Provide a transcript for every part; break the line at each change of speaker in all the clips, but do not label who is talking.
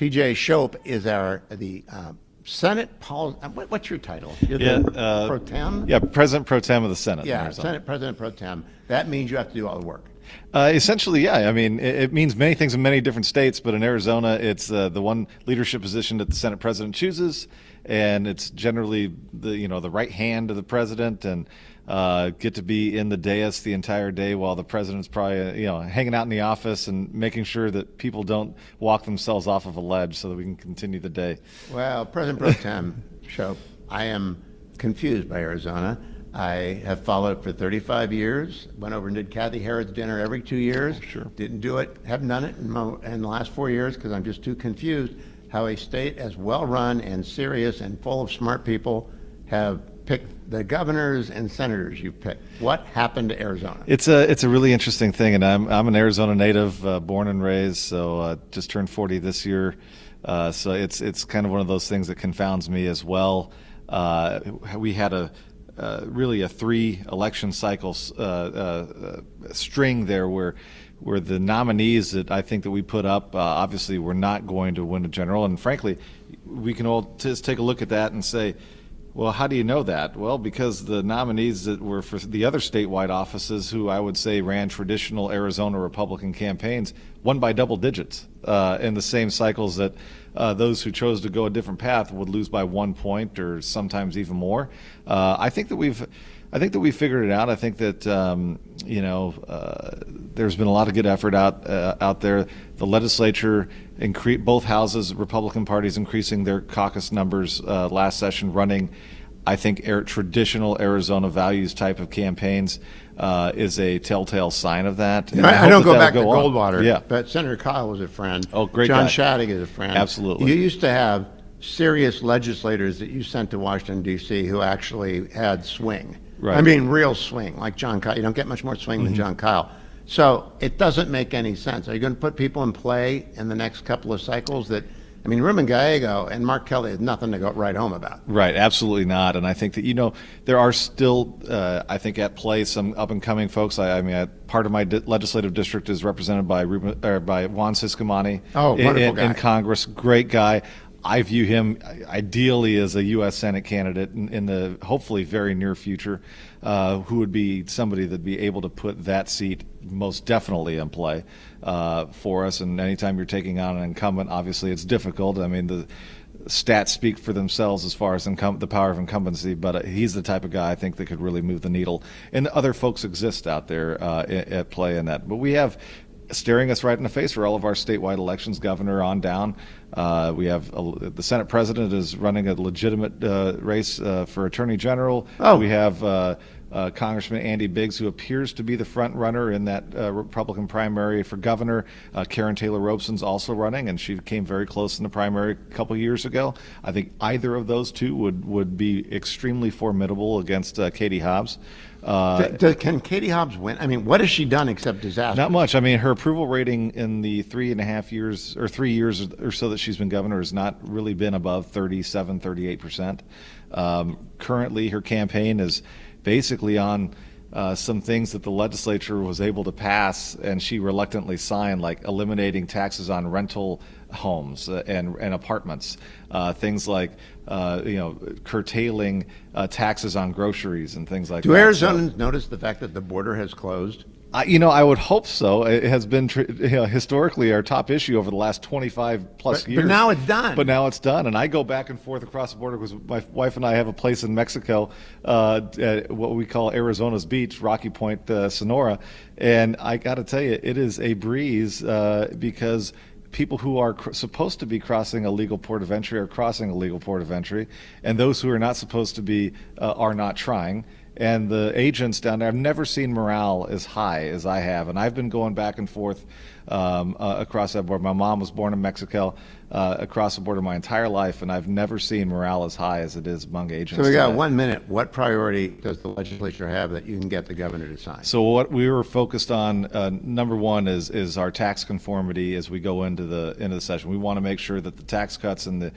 T.J. Shope is the Senate policy. What's your title? You're the pro tem?
Yeah, President Pro Tem of the Senate.
Yeah, Senate President Pro Tem. That means you have to do all the work.
Essentially, yeah. I mean, it means many things in many different states, but in Arizona, it's the one leadership position that the Senate President chooses, and it's generally the right hand of the president, and get to be in the dais the entire day while the president's probably hanging out in the office and making sure that people don't walk themselves off of a ledge so that we can continue the day.
Well, President Pro Tem Shope, I am confused by Arizona. I have followed it for 35 years. Went over and did Kathy Herod's dinner every 2 years.
Oh, sure.
Didn't do it. Haven't done it in the last 4 years because I'm just too confused how a state as well run and serious and full of smart people have picked the governors and senators you picked. What happened to Arizona?
It's a really interesting thing, and I'm an Arizona native, born and raised. So just turned 40 this year. So it's kind of one of those things that confounds me as well. We had really a 3 election cycles string there where the nominees that I think that we put up obviously were not going to win a general, and frankly we can all just take a look at that and say, well, how do you know that? Well, because the nominees that were for the other statewide offices, who I would say ran traditional Arizona Republican campaigns, won by double digits in the same cycles that those who chose to go a different path would lose by 1 point or sometimes even more. I think that we figured it out. I think that there's been a lot of good effort out there. The legislature, both houses, Republican parties increasing their caucus numbers last session, running, I think, traditional Arizona values type of campaigns is a telltale sign of that.
I don't go back to Goldwater,
yeah,
but Senator Kyle was a friend.
Oh, great
John
guy.
Shadegg is a friend.
Absolutely.
You used to have serious legislators that you sent to Washington, D.C. who actually had swing.
Right.
I mean, real swing, like John Kyle. You don't get much more swing than John Kyle. So it doesn't make any sense. Are you going to put people in play in the next couple of cycles that, I mean, Ruben Gallego and Mark Kelly has nothing to go write home about.
Right, absolutely not. And I think that, there are still, I think, at play some up-and-coming folks. Part of my legislative district is represented by Juan Ciscomani in Congress. Great guy. I view him ideally as a U.S. Senate candidate in the hopefully very near future, who would be somebody that'd be able to put that seat most definitely in play for us. And anytime you're taking on an incumbent, obviously it's difficult. I mean, the stats speak for themselves as far as the power of incumbency, but he's the type of guy I think that could really move the needle. And other folks exist out there at play in that. But we have staring us right in the face for all of our statewide elections, governor on down. We have the Senate president is running a legitimate race for attorney general.
Oh.
We have Congressman Andy Biggs, who appears to be the front runner in that Republican primary for governor. Karen Taylor Robeson's also running, and she came very close in the primary a couple years ago. I think either of those two would be extremely formidable against Katie Hobbs.
Can Katie Hobbs win? I mean, what has she done except disaster?
Not much. I mean, her approval rating in the 3.5 years or 3 years or so that she's been governor has not really been above 37, 38%. Currently, her campaign is basically on some things that the legislature was able to pass and she reluctantly signed, like eliminating taxes on rental homes and apartments, things like curtailing taxes on groceries and things like that.
Do Arizonans notice the fact that the border has closed?
I would hope so. It has been historically our top issue over the last 25 plus years.
But now it's done.
But now it's done, and I go back and forth across the border because my wife and I have a place in Mexico, at what we call Arizona's beach, Rocky Point, Sonora, and I got to tell you, it is a breeze because people who are supposed to be crossing a legal port of entry are crossing a legal port of entry, and those who are not supposed to be are not trying. And the agents down there, I've never seen morale as high as I have. And I've been going back and forth across that border. My mom was born in Mexico, across the border my entire life, and I've never seen morale as high as it is among agents.
So we got 1 minute. What priority does the legislature have that you can get the governor to sign?
So what we were focused on, number one, is our tax conformity as we go into the session. We want to make sure that the tax cuts in the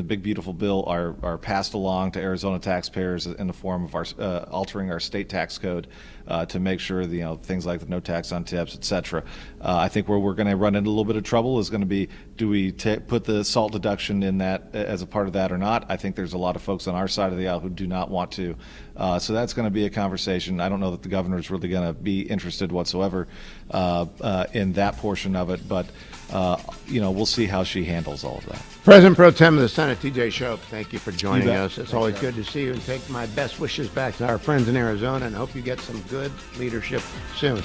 big beautiful bill are passed along to Arizona taxpayers in the form of our altering our state tax code to make sure things like the no tax on tips, et cetera. I think where we're going to run into a little bit of trouble is going to be, do we put the SALT deduction in that as a part of that or not? I think there's a lot of folks on our side of the aisle who do not want to. So that's going to be a conversation. I don't know that the governor is really going to be interested whatsoever in that portion of it, but we'll see how she handles all of that.
President Pro Tem of the Senate, T.J. Shope, thank you for joining us. It's
Thanks,
always
Doug.
good to see you, and take my best wishes back to our friends in Arizona, and hope you get some good leadership soon.